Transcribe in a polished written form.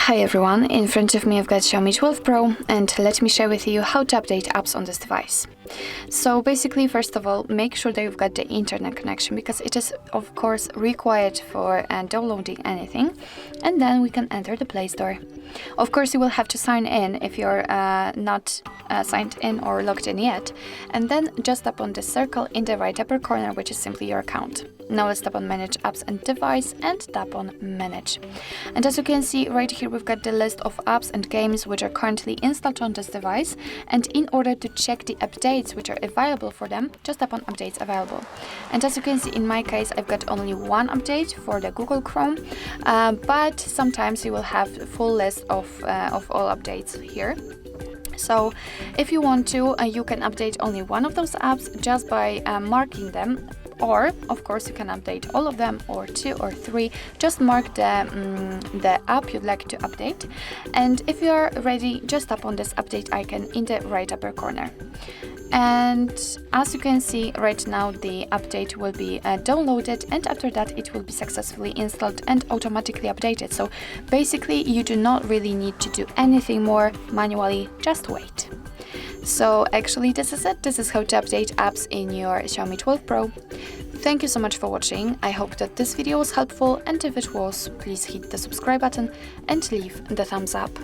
Hi everyone, in front of me I've got Xiaomi 12 Pro and let me share with you how to update apps on this device. So basically, first of all, make sure that you've got the internet connection because it is of course required for downloading anything, and then we can enter the Play Store. Of course you will have to sign in if you're not signed in or logged in yet, and then just tap on the circle in the right upper corner, which is simply your account. Now let's tap on Manage Apps and Device and tap on Manage. And as you can see right here, we've got the list of apps and games which are currently installed on this device, and in order to check the updates which are available for them, just tap on Updates Available. And as you can see, in my case I've got only one update for the Google Chrome, but sometimes you will have a full list of all updates here. So if you want to, you can update only one of those apps just by marking them, or of course you can update all of them, or two or three. Just mark the app you'd like to update, and if you are ready, just tap on this update icon in the right upper corner. And as you can see right now, the update will be downloaded, and after that it will be successfully installed and automatically updated. So basically you do not really need to do anything more manually, just wait. So actually this is it. This is how to update apps in your Xiaomi 12 Pro. Thank you so much for watching. I hope that this video was helpful, and if it was, please hit the subscribe button and leave the thumbs up.